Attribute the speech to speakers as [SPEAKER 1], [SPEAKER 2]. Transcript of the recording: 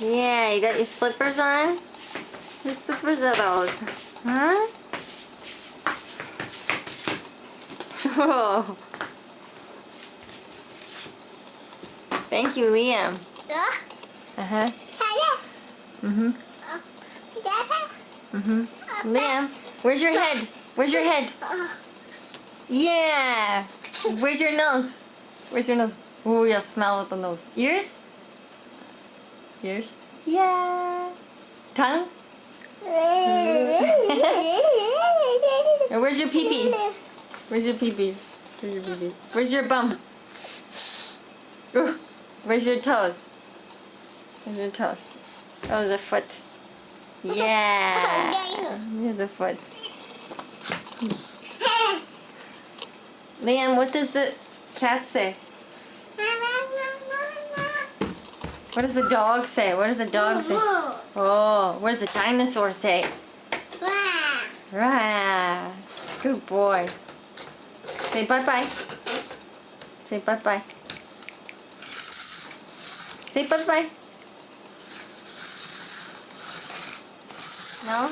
[SPEAKER 1] Yeah, you got your slippers on? Whose slippers are those? Huh? Oh. Thank you, Liam. Uh-huh. Mm-hmm. Mm-hmm. Liam, where's your head? Where's your head? Yeah! Where's your nose? Where's your nose? Ooh, you'll smell with the nose. Ears? Ears? Yeah! Tongue? And where's your pee-pee? Where's your pee-pee? Where's your pee-pee? Where's your bum? Ooh. Where's your toes? Where's your toes? Oh, there's a foot. Yeah! Here's a foot. Liam, what does the cat say? What does the dog say? What does the dog say? Oh, what does the dinosaur say? Rah! Good boy. Say bye-bye. Say bye-bye. Say bye-bye. No?